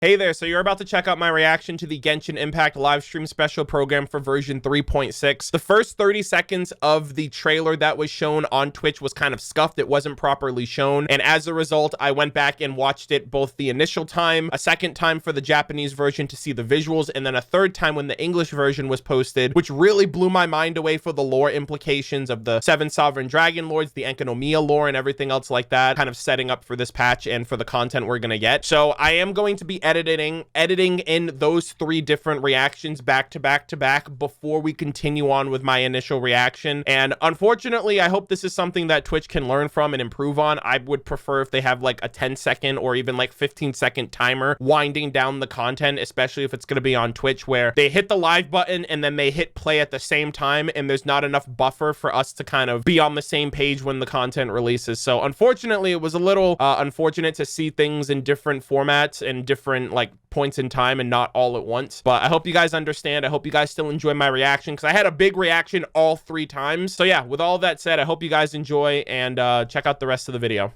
Hey there, so you're about to check out my reaction to the Genshin Impact livestream special program for version 3.6. The first 30 seconds of the trailer that was shown on Twitch was kind of scuffed. It wasn't properly shown, and as a result, I went back and watched it both the initial time, a second time for the Japanese version to see the visuals, and then a third time when the English version was posted, which really blew my mind away for the lore implications of the 7 Sovereign Dragon Lords, the Enkanomiya lore, and everything else like that, kind of setting up for this patch and for the content we're gonna get. So I am going to be editing in those 3 different reactions back to back before we continue on with my initial reaction. And unfortunately, I hope this is something that Twitch can learn from and improve on. I would prefer if they have like a 10-second or even like 15-second timer winding down the content, especially if it's going to be on Twitch, where they hit the live button and then they hit play at the same time, and there's not enough buffer for us to kind of be on the same page when the content releases. So unfortunately, it was a little unfortunate to see things in different formats and different like points in time and not all at once, but I hope you guys understand. I hope you guys still enjoy my reaction, because I had a big reaction all 3 times. So yeah, with all that said, I hope you guys enjoy, and check out the rest of the video.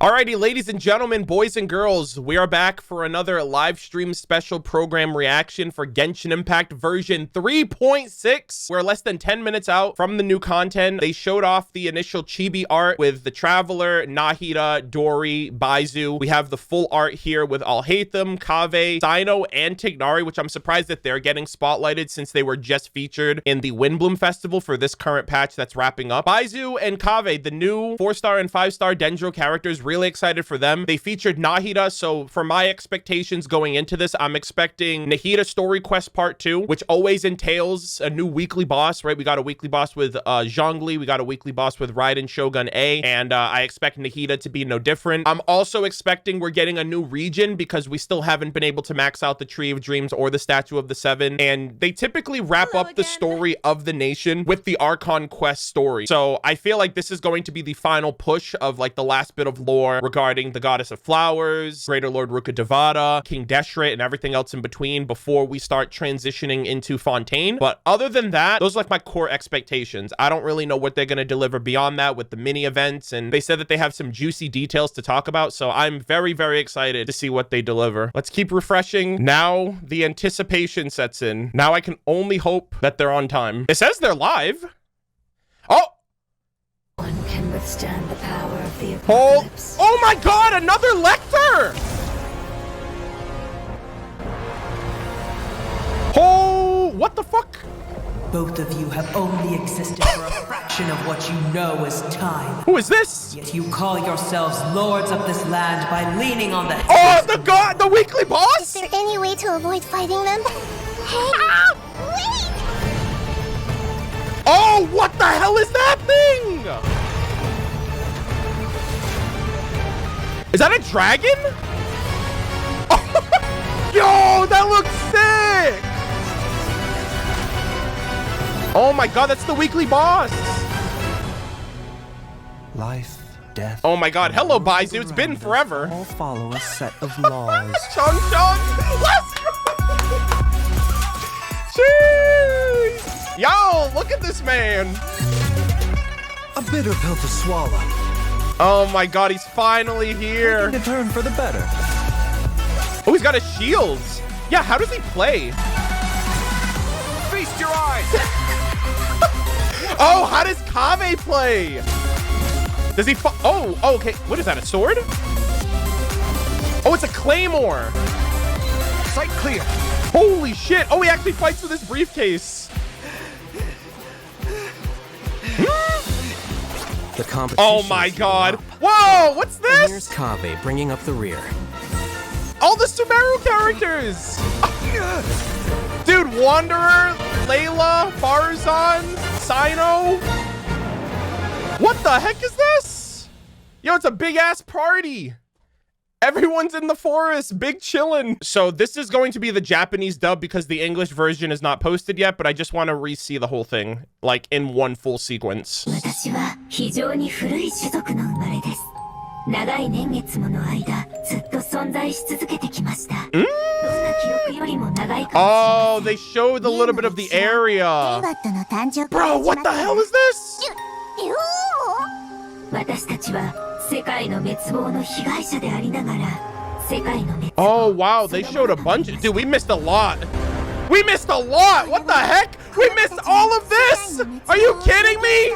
Alrighty, ladies and gentlemen, boys and girls, we are back for another live stream special program reaction for Genshin Impact version 3.6. We're less than 10 minutes out from the new content. They showed off the initial chibi art with the Traveler, Nahida, Dori, Baizhu. We have the full art here with Alhaitham, Kaveh, Cyno, and Tignari, which I'm surprised that they're getting spotlighted since they were just featured in the Windbloom Festival for this current patch that's wrapping up. Baizhu and Kaveh, the new 4-star and 5-star Dendro characters, really excited for them. They featured Nahida, so for my expectations going into this, I'm expecting Nahida Story Quest Part 2, which always entails a new weekly boss, right? We got a weekly boss with Zhongli, we got a weekly boss with Raiden Shogun A, and I expect Nahida to be no different. I'm also expecting we're getting a new region, because we still haven't been able to max out the Tree of Dreams or the Statue of the Seven, and they typically wrap up the story of the nation with the Archon Quest story. So I feel like this is going to be the final push of like the last bit of lore regarding the Goddess of Flowers, Greater Lord Rukkhadevata, King Deshret, and everything else in between before we start transitioning into Fontaine. But other than that, those are like my core expectations. I don't really know what they're going to deliver beyond that with the mini events, and they said that they have some juicy details to talk about, so I'm very, very excited to see what they deliver. Let's keep refreshing. Now the anticipation sets in. Now I can only hope that they're on time. It says they're live. Oh! One can withstand the power of the apocalypse. Oh my god, another Lecter! Oh, what the fuck? Both of you have only existed for a fraction of what you know as time. Who is this? Yet you call yourselves lords of this land by leaning on the Oh, the god, the weekly boss? Is there any way to avoid fighting them? Hey! Wait! Oh, what the hell is that thing? Is that a dragon? Yo, that looks sick! Oh my god, that's the weekly boss! Life, death. Oh my god, hello Baizhu, it's been forever. All follow a set of laws. Chun Chun! Let's go! Jeez! Yo, look at this man! A bitter pill to swallow. Oh my god, he's finally here. Taking a turn for the better. Oh, he's got a shield. Yeah, how does he play? Feast your eyes! Oh, how does Kaveh play? Does he oh, okay. What is that, a sword? Oh, it's a claymore. Sight clear. Holy shit. Oh, he actually fights with his briefcase. The competition. Oh my god. Whoa, what's And this? here's Kaveh bringing up the rear. All the Sumeru characters. Dude, Wanderer, Layla, Farzan, Cyno. What the heck is this? Yo, it's a big ass party. Everyone's in the forest, big chillin'. So this is going to be the Japanese dub because the English version is not posted yet, but I just want to re-see the whole thing, like in one full sequence. 私は非常に古い種族の生まれです。長い年月もの間、ずっと存在し続けてきました。どんな記憶よりも長いかもしれません。Oh, they showed a little bit of the area. Bro, what the hell is this? 私たちは世界の滅亡の被害者でありながら世界の滅亡 Oh, wow. They showed a bunch. Dude, we missed a lot. We missed a lot. What the heck? We missed all of this. Are you kidding me?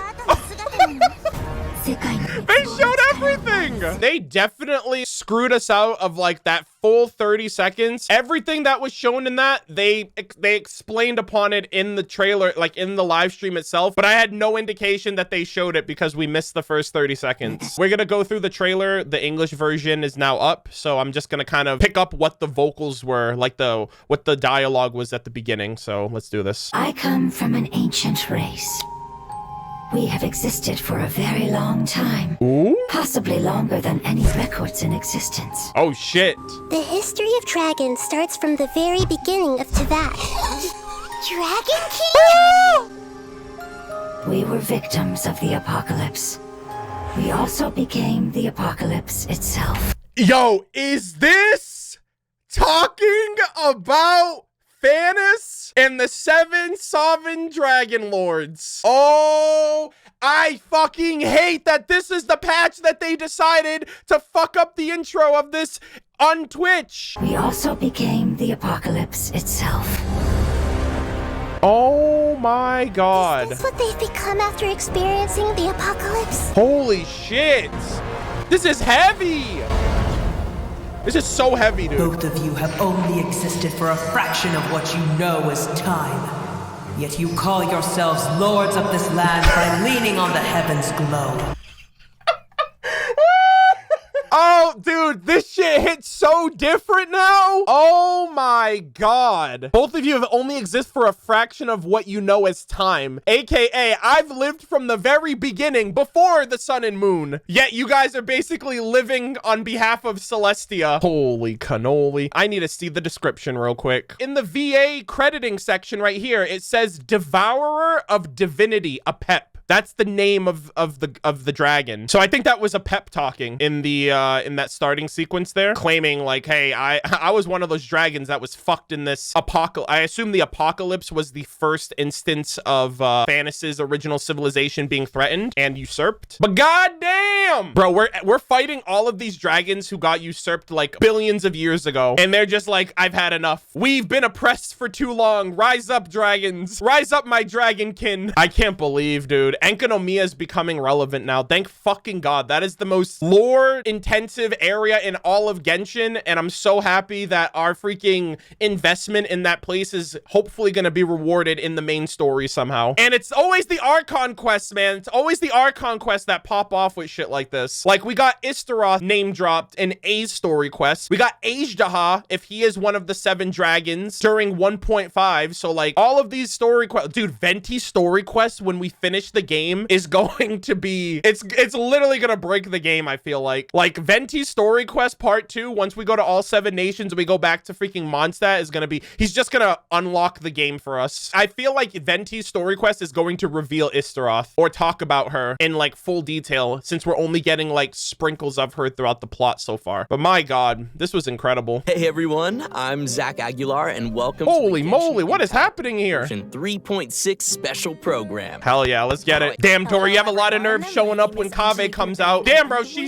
They showed everything. They definitely screwed us out of like that full 30 seconds. Everything that was shown in that, they explained upon it in the trailer, like in the live stream itself, but I had no indication that they showed it because we missed the first 30 seconds. We're gonna go through the trailer. The English version is now up, so I'm just gonna kind of pick up what the vocals were, like what the dialogue was at the beginning. So let's do this. I come from an ancient race. We have existed for a very long time. Ooh? Possibly longer than any records in existence. Oh shit. The history of dragons starts from the very beginning of Teyvat. Dragon King? We were victims of the apocalypse. We also became the apocalypse itself. Yo, is this talking about Thanos and the 7 sovereign dragon lords? Oh, I fucking hate that this is the patch that they decided to fuck up the intro of this on Twitch. We also became the apocalypse itself. Oh my god. Is this what they've become after experiencing the apocalypse? Holy shit. This is heavy. This is so heavy, dude. Both of you have only existed for a fraction of what you know as time. Yet you call yourselves lords of this land by leaning on the heavens' glow. Oh, dude, this shit hits so different now. Oh my god. Both of you have only exist for a fraction of what you know as time. AKA, I've lived from the very beginning, before the sun and moon. Yet you guys are basically living on behalf of Celestia. Holy cannoli. I need to see the description real quick. In the VA crediting section right here, it says Devourer of Divinity, a pep. That's the name of the dragon. So I think that was a pep talking in the in that starting sequence there, claiming like, hey, I was one of those dragons that was fucked in this apocalypse. I assume the apocalypse was the first instance of Thanos' original civilization bebeing threatened and usurped. But goddamn, bro, we're fighting all of these dragons who got usurped like billions of years ago, and they're just like, I've had enough. We've been oppressed for too long. Rise up, dragons. Rise up, my dragonkin. I can't believe, dude. Enkanomiya is becoming relevant now. Thank fucking God. That is the most lore-intensive area in all of Genshin, and I'm so happy that our freaking investment in that place is hopefully going to be rewarded in the main story somehow. And it's always the Archon quests, man. It's always the Archon quests that pop off with shit like this. Like, we got Istaroth name-dropped in A's story quest. We got Ajdaha, if he is one of the 7 dragons, during 1.5. So, like, all of these story quests... Dude, Venti's story quest, when we finish the game, is going to be... It's literally gonna break the game, I feel like. Like, Venti's story quest part 2, once we go to all 7 nations and we go back to freaking Mondstadt, is gonna be... He's just gonna unlock the game for us. I feel like Venti's story quest is going to reveal Istaroth, or talk about her in, like, full detail, since we're only getting, like, sprinkles of her throughout the plot so far. But my God, this was incredible. Hey everyone, I'm Zach Aguilar, and welcome Holy to the moly, what is happening here? 3.6 special program. Hell yeah, let's get it. Damn, Tori, you have a lot of nerve showing up when Kaveh comes out. Damn, bro, she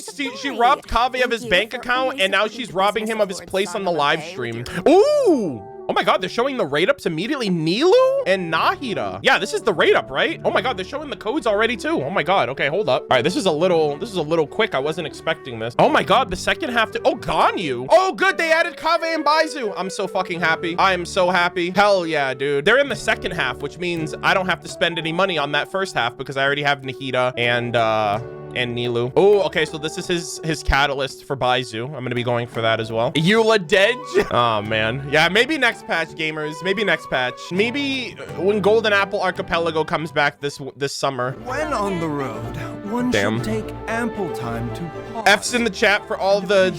robbed Kaveh of his bank account, and now she's robbing him of his place on the live stream. Ooh! Oh my God, they're showing the rate ups immediately. Nilu and Nahida. Yeah, this is the rate up, right? Oh my God, they're showing the codes already too. Oh my God. Okay, hold up. All right, this is a little quick. I wasn't expecting this. Oh my God, the second half to... Oh, Ganyu. Oh, good. They added Kaveh and Baizhu. I'm so fucking happy. I am so happy. Hell yeah, dude. They're in the second half, which means I don't have to spend any money on that first half because I already have Nahida and Nilu. Oh, okay, so this is his catalyst for Baizhu. I'm gonna be going for that as well. Eula Dej. Oh man, yeah, maybe next patch, gamers. Maybe next patch. Maybe when Golden Apple Archipelago comes back this summer. When on the road, one should take ample time to pause. F's in the chat for all the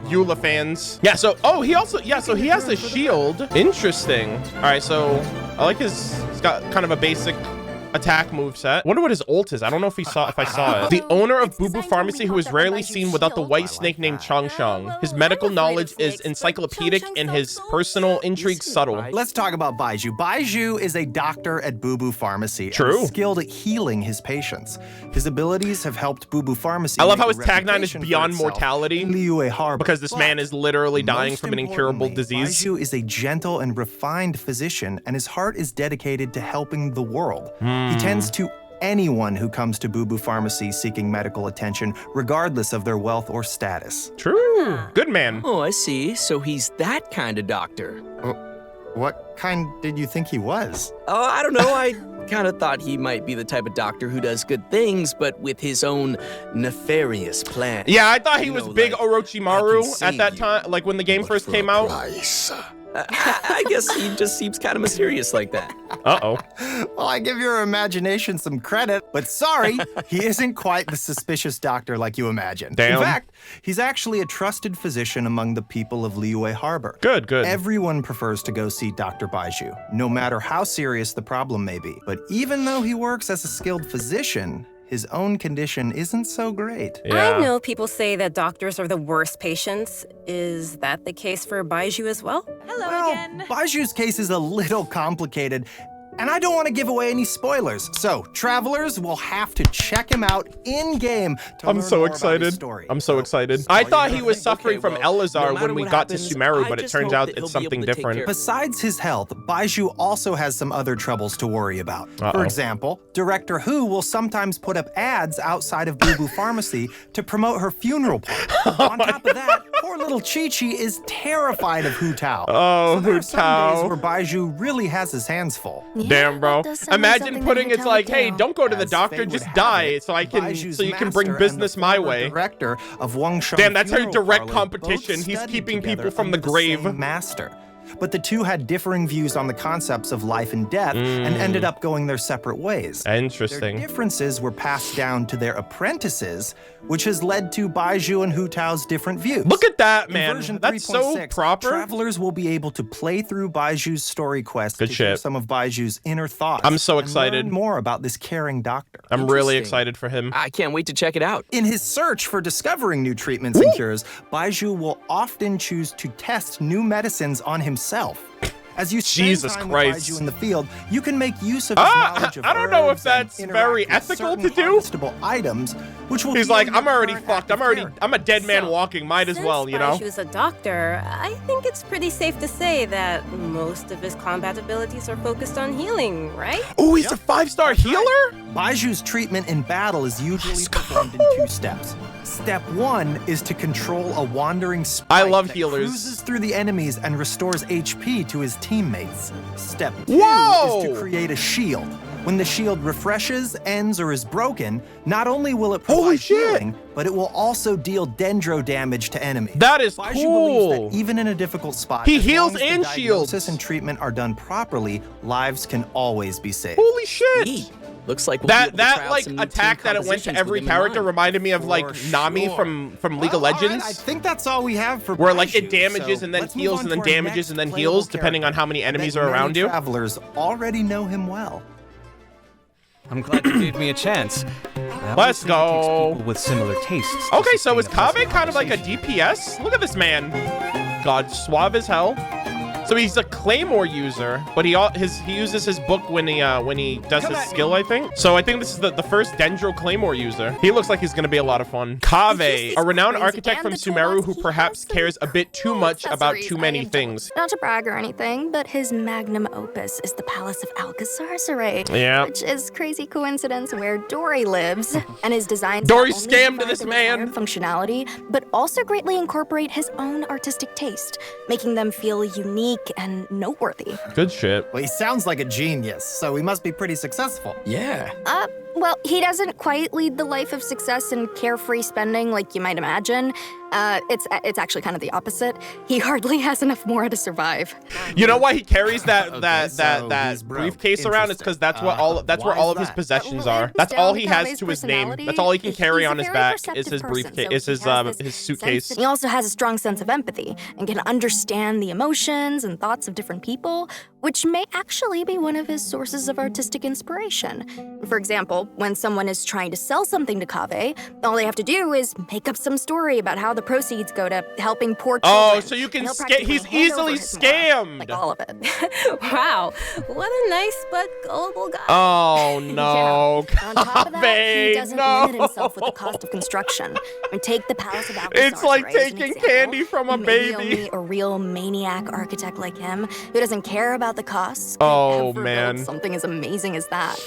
Eula fans. Yeah. So he has a shield. Interesting. All right, so I like he's got kind of a basic attack moveset. Wonder what his ult is. I don't know if I saw it. The owner of Boo Boo Pharmacy, who is rarely seen without the white snake named Chong Chong. His medical knowledge is encyclopedic and his personal intrigue subtle. Let's talk about Baizhu. Baizhu is a doctor at Boo Boo Pharmacy. True. And skilled at healing his patients. His abilities have helped Boo Boo Pharmacy. I love how make his a tagline is reputation for beyond itself mortality. in Liyue Harbor. Because this man is literally dying from an incurable disease. Baizhu is a gentle and refined physician, and his heart is dedicated to helping the world. He tends to anyone who comes to Boo Boo Pharmacy seeking medical attention, regardless of their wealth or status. True. Good man. Oh, I see. So he's that kind of doctor. What kind did you think he was? Oh, I don't know. I kind of thought he might be the type of doctor who does good things, but with his own nefarious plan. Yeah, I thought he was big like, Orochimaru at that time, like when the game first came out. I guess he just seems kind of mysterious like that. Uh-oh. Well, I give your imagination some credit, but sorry, he isn't quite the suspicious doctor like you imagined. Damn. In fact, he's actually a trusted physician among the people of Liyue Harbor. Good, good. Everyone prefers to go see Dr. Baizhu, no matter how serious the problem may be. But even though he works as a skilled physician, his own condition isn't so great. Yeah. I know people say that doctors are the worst patients. Is that the case for Baizhu as well? Well, Baizhu's case is a little complicated, and I don't want to give away any spoilers. So, travelers will have to check him out in-game to I'm learn so more about his excited. story. I'm so excited. spoil I thought you he was nothing. suffering from Elazar when we got to Sumeru, but it turns out it's something different. Besides his health, Baizhu also has some other troubles to worry about. Uh-oh. For example, Director Hu will sometimes put up ads outside of Boo Boo Pharmacy to promote her funeral party. On top of that, poor little Chi-Chi is terrified of Hu Tao. Oh, so there Hu are some Tao. days where Baizhu really has his hands full. Damn, bro. Imagine putting it's like, hey, don't. don't go to the As doctor, fate just would have die, it, so Baizhu's you can master bring and business the my former way. Director of Wangshan Damn, that's her Funeral direct Parlor competition. both He's studied keeping together people from under the grave. same master. But the two had differing views on the concepts of life and death and ended up going their separate ways. Their Interesting. differences were passed down to their apprentices, which has led to Baizhu and Hu Tao's different views. Look at that, In man. version That's so 3.6, proper. Travelers will be able to play through Baiju's story quest Good to hear shit. some of Baiju's inner thoughts. I'm so and excited. learn more about this caring doctor. I'm really Interesting. excited for him. I can't wait to check it out. In his search for discovering new treatments and cures, Baizhu will often choose to test new medicines on himself. As you spend Jesus time Christ. with Baizhu in the field, you can make use of his knowledge of I don't know if herbs and that's interact very with ethical certain to do. harvestable items, which will He's heal like, your I'm already current fucked. active character. I'm a dead man So, walking. Might as well, you know? Since Baizhu's a doctor, I think it's pretty safe to say that most of his combat abilities are focused on healing, right? Oh, he's a 5-star healer? Baiju's treatment in battle is usually performed in 2 steps. Step 1 is to control a wandering sprite I love that healers. cruises through the enemies and restores HP to his teammates. Step 2 Whoa! is to create a shield. When the shield refreshes, ends, or is broken, not only will it Holy provide shit! healing, but it will also deal dendro damage to enemies. That is Baizhu cool. believes that even in a difficult spot, He as heals long as and the shields. diagnosis and treatment are done properly, lives can always be saved. Holy shit. Neat. Looks like we'll be able to try That out like some new attack team that it went to compositions every with him in character mind. reminded me of like For Nami sure. from League of Well, all right, Legends. I think that's all we have for Where like Baizhu, it damages so and then let's move heals on and to then our damages next and then playable heals depending on character. how many enemies Bet are many around you. Travelers already know him well. I'm glad you gave me a chance. I Let's always think it takes go. people with similar tastes to Okay, so is sustain a pleasant Kaveh kind of like a conversation. DPS? Look at this man. God, suave as hell. So he's a claymore user, but he uses his book when he does his skill, I think. So I think this is the first Dendro claymore user. He looks like he's gonna be a lot of fun. Kaveh, a renowned architect from Sumeru who perhaps cares a bit too much about too many things. Not to brag or anything, but his magnum opus is the Palace of Alcazarceray. Yeah. Which is crazy coincidence where Dory lives, and his designs Dory not only scammed provide this the man. desired functionality, but also greatly incorporate his own artistic taste, making them feel unique and noteworthy. Good shit. Well, he sounds like a genius, so he must be pretty successful. Yeah. Well, he doesn't quite lead the life of success and carefree spending like you might imagine. It's actually kind of the opposite. He hardly has enough more to survive. You know why he carries that he's broke. briefcase around? It's because that's where all of his possessions are. That's all he has to his name. That's all he can carry on his back is his briefcase, is his suitcase. He also has a strong sense of empathy and can understand the emotions and thoughts of different people, which may actually be one of his sources of artistic inspiration. For example, when someone is trying to sell something to Kaveh, all they have to do is make up some story about how the proceeds go to helping poor children. Oh, so you can he's easily scammed. Like all of it. Wow, what a nice but gullible guy. Oh no, Yeah. On top of that, he doesn't limit no. himself with the cost of construction. And take the Palace of Alcazar. It's like as an taking example. candy from a Maybe baby. Only a real maniac architect like him, who doesn't care about the costs, Oh, could ever man. build something as amazing as that.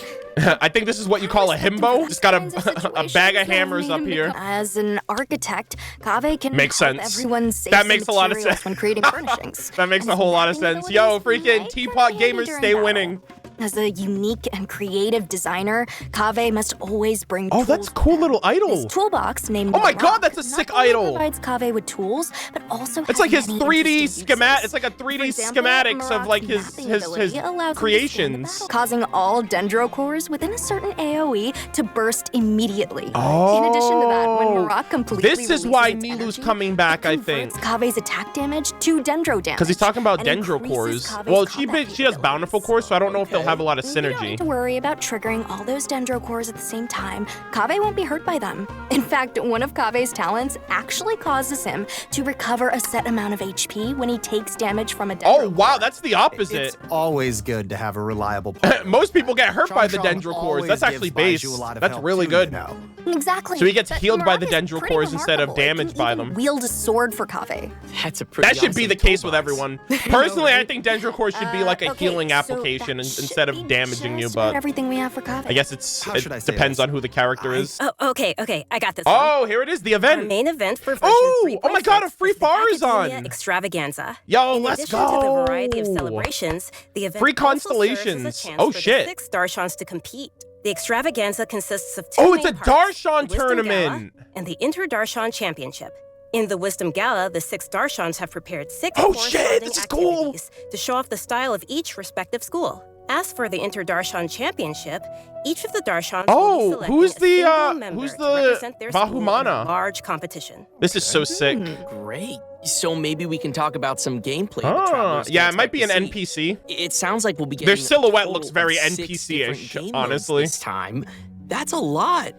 I think this is what you call a himbo. Just got a bag of hammers up here. As an architect, Kaveh can Makes help sense. everyone save That some makes a lot of materials sense. when creating furnishings. That makes And a whole lot of sustainability sense. Yo, is freaking right Teapot from the gamers during stay battle. winning. As a unique and creative designer, Kaveh must always bring Oh, tools that's with cool him. little idol. His toolbox named Oh my Rock God, that's a not sick only idol. provides Kaveh with tools, but also It's has like his many 3D interesting schematic. uses. It's like a 3D For example, schematics of Marock's like his mapping ability allows him to scan the creations. battle, causing all dendro cores within a certain AoE to burst immediately. Oh. In addition to that, when Marock completely This is why releases its Nilu's energy, coming back, it I think. converts Kaveh's attack damage to dendro damage. Because he's talking about and dendro increases cores. Kaveh's Well, combat she has bountiful cores, so I don't know if they'll have a lot of You don't need synergy. to worry about triggering all those dendro cores at the same time. Kaveh won't be hurt by them. In fact, one of Kaveh's talents actually causes him to recover a set amount of HP when he takes damage from a dendro Oh, wow, core. that's the opposite. It's always good to have a reliable partner. Most people get hurt by the Chong dendro cores. always That's actually gives base. Baizhu a lot of That's help really too, good. you know. Exactly. So he gets But healed by Marock the is dendro pretty cores instead of remarkable. He damaged can by even them. wield a sword for Kaveh. That's a pretty That should be awesome the case with toolbox. everyone. Personally, I right? think dendro cores should be like a Okay, healing so application that should instead be of damaging you, just about but everything we have for Kaveh. I guess How should I it say depends this? on who the character is. Oh, okay, I got this. Oh, here it is, the Our event. main event for version Oh, 3.6 oh my God, a free is the Academia Farazan. Extravaganza. Yo, In let's addition to the variety of go. celebrations, the event Free also serves as a constellations. chance Oh, for shit. the 6 Darshans to compete. The Extravaganza consists of 2 Oh, it's main a parts, Darshan the Wisdom tournament. Gala and the Inter-Darshan Championship. In the Wisdom Gala, the 6 Darshans have prepared 6 Oh, shit, corresponding this is cool. activities to show off the style of each respective school. As for the Inter-Darshan Championship, each of the Darshans Oh, will be selecting who's a the, single member who's to the represent their school in Bahumana? a large competition. This is so sick. Great. So maybe we can talk about some gameplay. that Ah, travelers can yeah, it might be an expect to see. NPC. It sounds like we'll be getting Their a silhouette total looks very of 6 NPC-ish, different game modes honestly. this time. That's a lot.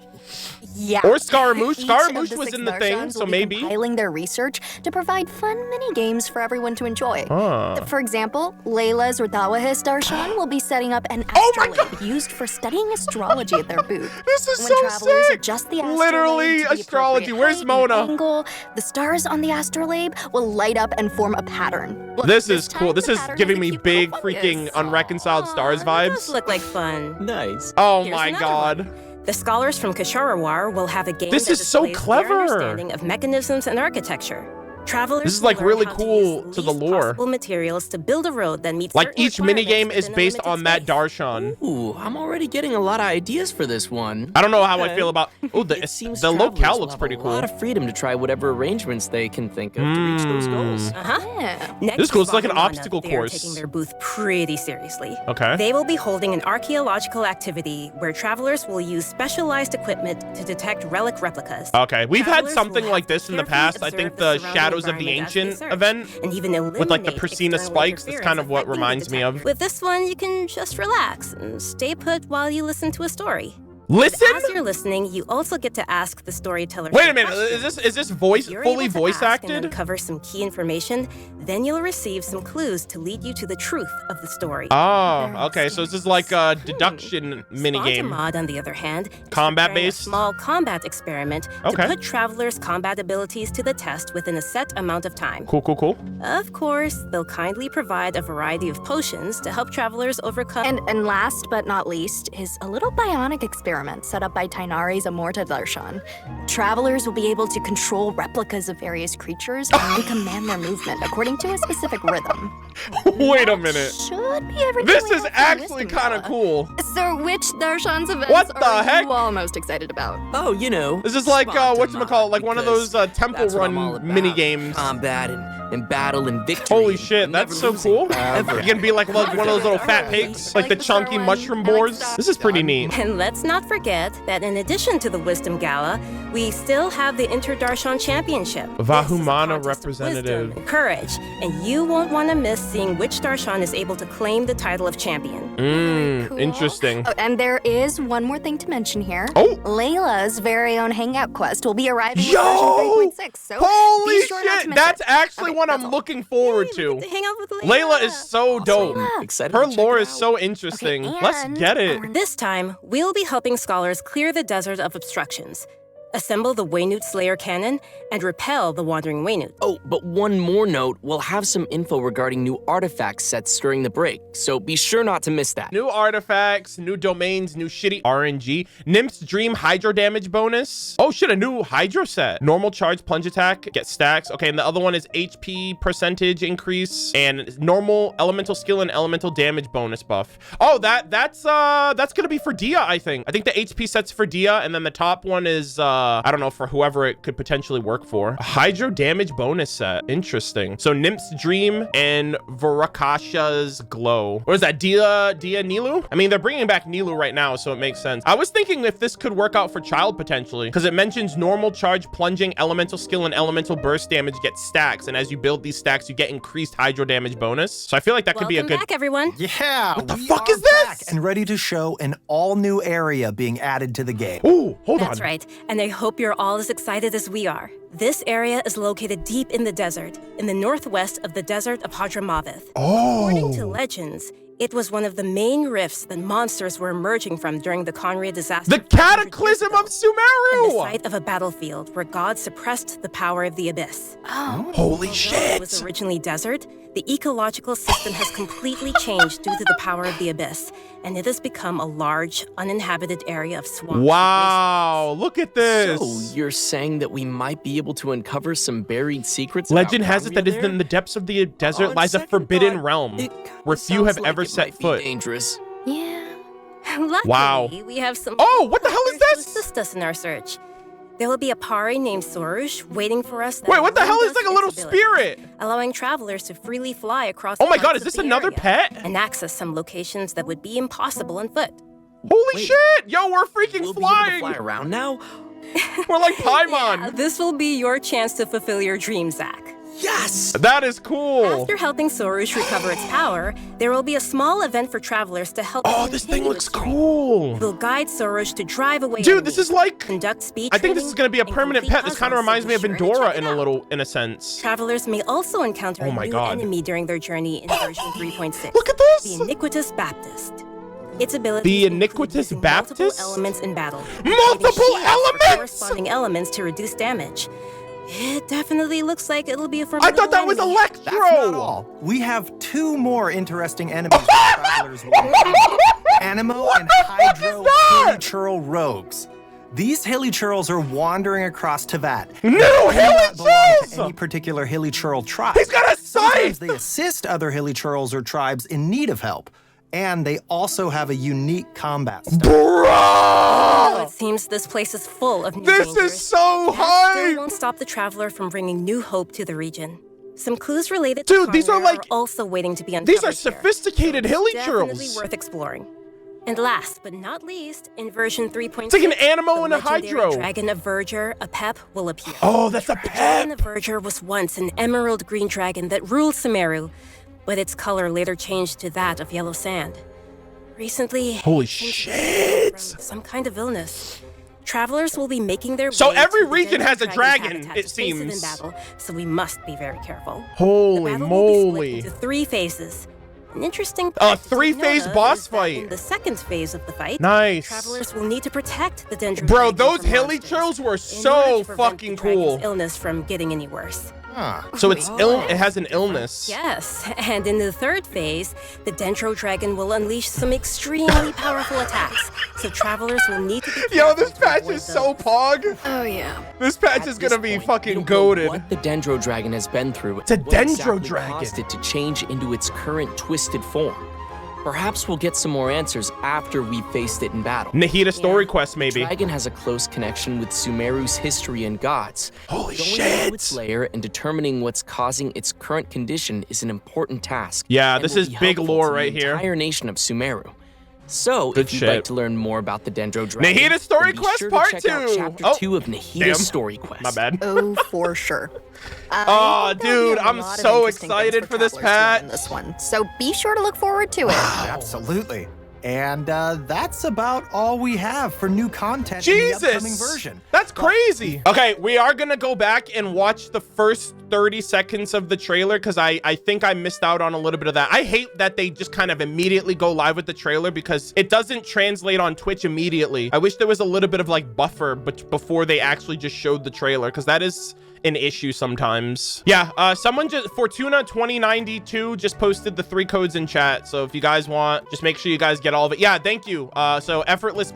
Yeah. Or Scaramouche. Each Scaramouche of the was 6 in the thing, Darshans so will be maybe. compiling their research to provide fun mini games for everyone to enjoy. Ah. For example, Layla's Urdawahis Darshan will be setting up an Oh my astrolabe used for studying astrology at their booth. This is When so travelers sick. adjust the astrolabe Literally to the astrology. appropriate Where's height and Mona? angle, the stars on the astrolabe will light up and form a pattern. Look, This is time cool. This the is pattern giving a me cute big little fungus. freaking unreconciled stars Aw, Those vibes. look like fun. Nice. Oh Here's my another God. one. The scholars from Kasharawar will have a game This that is so displays their clever. understanding of mechanisms and architecture. Travelers This is, will like, learn really how cool use to the least lore. possible materials to build a road that meets Like certain each minigame requirements is within a based limited on that space. Darshan. Ooh, I'm already getting a lot of ideas for this one. I don't know how I Okay. feel about. Oh, It seems the travelers locale will looks have pretty a cool. lot of freedom to try whatever arrangements they can think of to reach those goals. Uh-huh. Yeah. Next This is cool. It's like an Bahumana, obstacle they are course. taking their booth pretty seriously. Okay. They will be holding an archaeological activity where travelers will use specialized equipment to detect relic replicas. Okay, we've had Travelers something will like have to this in the carefully past. I observe think the the surrounding Shadows of the environment as they Ancient search, event and even with like the eliminate Persina external spikes. That's kind of what interference reminds me of. With this one, you can just relax and stay put while you listen to a story. Listen. As you're listening, you also get to ask the storyteller. Wait a some minute. questions. Is this voice If you're fully able to voice ask and acted? uncover some key information, then you'll receive some clues to lead you to the truth of the story. Oh, okay. So this is like a deduction mini game. Mod, on the other hand, is Combat preparing based? A small combat experiment Okay. to put travelers' combat abilities to the test within a set amount of time. Cool, cool, cool. Of course, they'll kindly provide a variety of potions to help travelers overcome. And last but not least is a little bionic experiment experiment set up by Tainari's Amorta Darshan. Travelers will be able to control replicas of various creatures and command their movement according to a specific rhythm. Wait a minute. Should be everything This we is have for actually Wisdom kind of Gala. cool. So which Darshan's events What the are heck? you all most excited about? Oh, you know. This is like, Spartan whatchamacallit, like one of because those temple that's what I'm run all about. mini games. Combat and battle and victory. Holy and shit, never that's so losing, cool. ever. You're gonna be like one of those little fat pigs, like the chunky mushroom boars. This is pretty neat. And let's not forget that in addition to the Wisdom Gala, we still have the Inter-Darshan Championship. Vahumana This is a contest of representative. wisdom and courage, and you won't want to miss seeing which Darshan is able to claim the title of champion. Cool. Interesting. Oh, and there is one more thing to mention here. Oh. Layla's very own hangout quest will be arriving with Yo! version 3.6. So Holy be sure not to shit, miss that's it. actually Okay, what that's I'm all. looking forward to. Hang out with Layla. Layla is so dope. I'm excited Her to check lore it is out. so interesting. Okay, Let's and get it. our This time, we'll be helping scholars clear the desert of obstructions, assemble the Waynut Slayer cannon, and repel the Wandering Waynut. Oh, but one more note, we'll have some info regarding new artifact sets during the break, so be sure not to miss that. New artifacts, new domains, new shitty RNG. Nymph's Dream Hydro damage bonus. Oh shit, a new Hydro set. Normal charge plunge attack, get stacks. Okay, and the other one is HP percentage increase and normal elemental skill and elemental damage bonus buff. Oh, that's gonna be for Dia, I think. I think the HP set's for Dia, and then the top one is I don't know, for whoever it could potentially work for. A Hydro damage bonus set. Interesting. So Nymph's Dream and Varakasha's Glow. What is that? Dia Nilu? I mean, they're bringing back Nilu right now, so it makes sense. I was thinking if this could work out for Child potentially, because it mentions normal charge plunging, elemental skill, and elemental burst damage get stacks. And as you build these stacks, you get increased Hydro damage bonus. So I feel like that could be a Welcome good... back, everyone. Yeah, What the we fuck are is this? back and ready to show an all-new area being added to the game. Ooh, hold That's on. right, and I hope you're all as excited as we are. This area is located deep in the desert, in the northwest of the desert of Hadramaveth. According to legends, it was one of the main rifts that monsters were emerging from during the Conria disaster. The 500 years Cataclysm ago, of and the Sumeru! site of a battlefield where God suppressed the power of the abyss. Oh. Holy Although it was shit! originally desert, the ecological system has completely changed due to the power of the abyss, and it has become a large, uninhabited area of swamps. Wow, look at this. So, you're saying that we might be able to uncover some buried secrets? Legend about has it that Conria in the depths of the desert On lies a second forbidden thought, realm it kinda where few sounds have like ever it set might be foot. dangerous. Yeah. Luckily, Wow. we have some Oh, what the hell is partners this? to assist us in our search. There will be a Pari named Sorush waiting for us. that Wait, what the hell is lends like a its little ability, spirit? allowing travelers to freely fly across. Oh the my god, heights is of this the another area pet? and access some locations that would be impossible on foot. Holy Wait. shit! Yo, we're freaking We'll flying! be able to fly around now? We're like Paimon. This will be your chance to fulfill your dream, Zach. Yes! That is cool. After helping Sorush recover its power, there will be a small event for travelers to help. Oh, them this thing continue looks its journey. cool. We'll guide Sorush to drive away. Dude, this is like... conduct speed. I think this is training, gonna be a and permanent complete pet. This kind of puzzles, reminds so me of be sure to check Endora it in out. a sense. Travelers may also encounter Oh a my new God. enemy during their journey in version 3.6. Look at The this! Iniquitous Baptist. Its ability The Iniquitous multiple Baptist? elements in battle. Multiple creating shields for elements? corresponding elements to reduce damage. It definitely looks like it'll be a I formidable thought that was enemy. That's not Electro! all. We have two more interesting enemies for travelers will encounter. Animo and Hydro Hilly rogues. These hilly churls are wandering across Teyvat. New They do hilly not belong to churls! any particular hilly churl tribe. He's got a Sometimes scythe! they assist other hilly churls or tribes in need of help. And they also have a unique combat style. Oh, Bro! it seems this place is full of new This dangers. is so That still hype! won't stop the traveler from bringing new hope to the region. Some clues related Dude, to these are Conria like- also waiting to be uncovered. These are here. sophisticated hilly Definitely churls. worth exploring. And last but not least, in version 3.6, It's like an Animo the and a legendary Hydro. dragon of Verdure, a Pep, will appear. Oh, that's a The dragon pet! of Verdure was once an emerald green dragon that ruled Sumeru, but its color later changed to that of yellow sand. Recently, Holy it seems to shit! suffer from some kind of illness. Travelers will be making their So way every to the region desert has a dragon's dragon, habitat it to face in seems. battle, so we must be very careful. Holy The battle will be split moly. into 3 phases. An interesting A fact to take 3-phase note of boss is that fight. In the second phase of the fight, Nice. travelers will need to protect the Dendron Bro, dragon those from hilly monsters churls were in so order to prevent fucking the dragon's cool. illness from getting any worse. So it's it has an illness. Yes, and in the third phase, the Dendro Dragon will unleash some extremely powerful attacks, so travelers will need to be Yo, this patch is so pog. Oh, yeah. This patch is gonna be fucking goated. What the Dendro Dragon has been through. It's a what Dendro exactly Dragon. caused it to change into its current twisted form. Perhaps we'll get some more answers after we've faced it in battle. Nahida story quest, maybe. The dragon has a close connection with Sumeru's history and gods. Holy Going shit. into its lair and determining what's causing its current condition is an important task. Yeah, and this will is be big helpful lore to right the here. Entire nation of Sumeru. So, Good if you'd shit. like to learn more about the Dendro Dragon, Nahida story then be quest sure part to check out 2. Chapter 2 of Nahida's damn. story quest. My bad. Oh, for sure. Oh, dude, I'm so excited for this patch. In this one, so be sure to look forward to it. Absolutely. And that's about all we have for new content in the upcoming Jesus, version. that's crazy. Okay, we are gonna go back and watch the first 30 seconds of the trailer because I think I missed out on a little bit of that. I hate that they just kind of immediately go live with the trailer because it doesn't translate on Twitch immediately. I wish there was a little bit of like buffer before they actually just showed the trailer because that is an issue sometimes. Yeah, someone just, Fortuna 2092 just posted the 3 codes in chat. So if you guys want, just make sure you guys get all of it. Yeah, thank you. So Effortless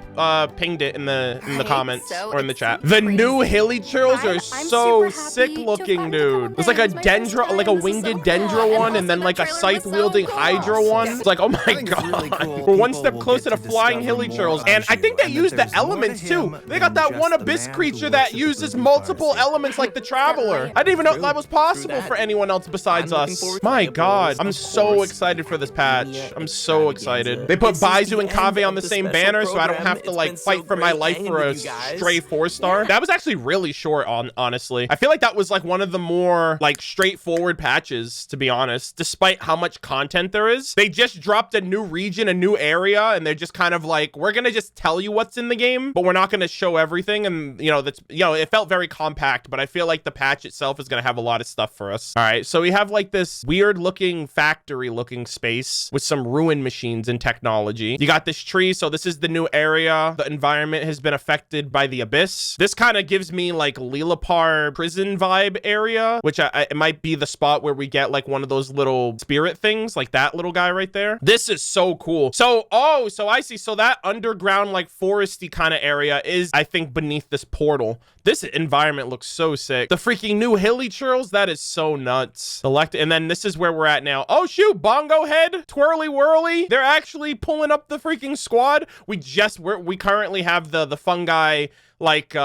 pinged it in the comments or in the chat. The new hilly churls are so sick looking, dude. It's like a dendro, like a winged dendro one, and then like a scythe wielding hydra one. It's like, oh my god, we're one step closer to flying hilly churls. And I think they use the elements too. They got that one abyss creature that uses multiple elements like the Traveler. I didn't even know that was possible for anyone else besides us. My god, I'm so excited for this patch. I'm so excited. They put Baizhu and Kaveh on the same banner, so I don't have to like fight for my life for a stray 4-star. That was actually really short, honestly. I feel like that was like one of the more like straightforward patches, to be honest, despite how much content there is. They just dropped a new region, a new area, and they're just kind of like, we're gonna just tell you what's in the game, but we're not gonna show everything. And it felt very compact, but I feel like the patch itself is going to have a lot of stuff for us. All right, so we have like this weird looking factory looking space with some ruin machines and technology. You got this tree, so this is the new area. The environment has been affected by the abyss. This kind of gives me like Lilipar prison vibe area, which it might be the spot where we get like one of those little spirit things, like that little guy right there. This is so cool. So I see. So that underground like foresty kind of area is, I think, beneath this portal. This environment looks so sick. The freaking new hilly churls, that is so nuts. Select, and then this is where we're at now. Oh shoot, bongo head, twirly whirly. They're actually pulling up the freaking squad. We currently have the fungi, like the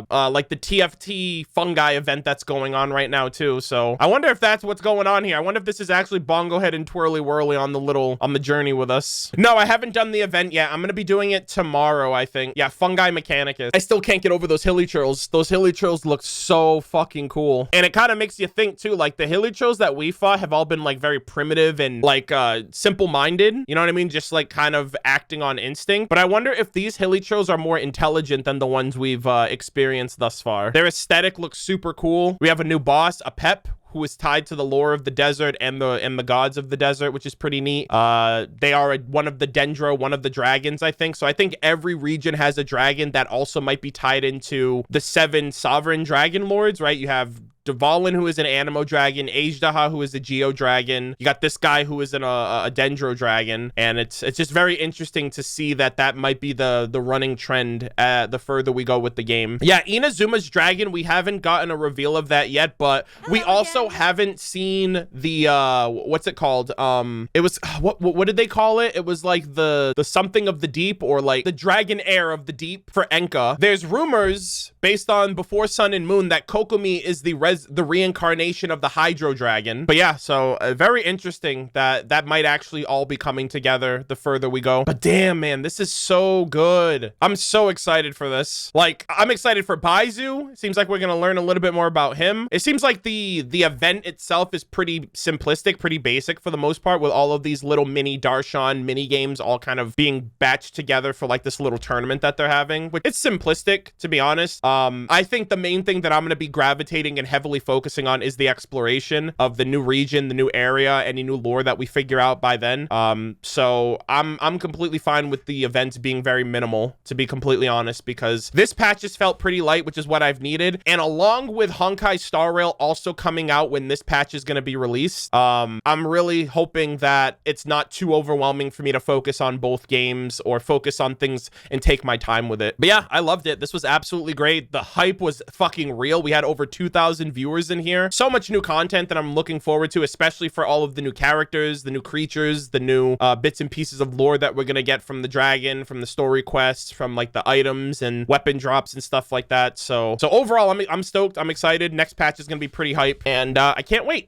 TFT fungi event that's going on right now too. So I wonder if that's what's going on here. I wonder if this is actually bongo head and twirly whirly on the journey with us. No, I haven't done the event yet. I'm gonna be doing it tomorrow, I think. Yeah, fungi mechanicus. I still can't get over those hilly churls. Those hilly churls look so fucking cool. And it kind of makes you think too, like the hilly churls that we fought have all been like very primitive and like simple-minded. You know what I mean? Just like kind of acting on instinct. But I wonder if these hilly churls are more intelligent than the ones we've experienced thus far. Their aesthetic looks super cool. We have a new boss, a Pep, who is tied to the lore of the desert and the gods of the desert, which is pretty neat. They are one of the Dendro, one of the dragons, I think. So I think every region has a dragon that also might be tied into the 7 sovereign dragon lords, right? You have Dvalin, who is an Animo dragon, Ajdaha, who is a Geo dragon. You got this guy who is a Dendro dragon, and it's just very interesting to see that might be the running trend the further we go with the game. Yeah, Inazuma's dragon, we haven't gotten a reveal of that yet, but we also haven't seen the what's it called? It was what did they call it? It was like the something of the deep, or like the dragon heir of the deep for Enka. There's rumors based on Before Sun and Moon that Kokomi is the reincarnation of the Hydro Dragon. But yeah, so very interesting that might actually all be coming together the further we go. But damn, man, this is so good. I'm so excited for this. Like, I'm excited for Baizhu. It seems like we're gonna learn a little bit more about him. It seems like the event itself is pretty simplistic, pretty basic for the most part, with all of these little mini Darshan mini games all kind of being batched together for like this little tournament that they're having. Which it's simplistic, to be honest. I think the main thing that I'm gonna be gravitating and heavily heavily focusing on is the exploration of the new region, the new area, any new lore that we figure out by then. So I'm completely fine with the events being very minimal, to be completely honest, because this patch just felt pretty light, which is what I've needed. And along with Honkai Star Rail also coming out when this patch is going to be released, I'm really hoping that it's not too overwhelming for me to focus on both games or focus on things and take my time with it. But yeah, I loved it. This was absolutely great. The hype was fucking real. We had over 2,000 viewers in here. So much new content that I'm looking forward to, especially for all of the new characters, the new creatures, the new bits and pieces of lore that we're gonna get from the dragon, from the story quests, from like the items and weapon drops and stuff like that. So overall, I'm stoked. I'm excited. Next patch is gonna be pretty hype, and I can't wait.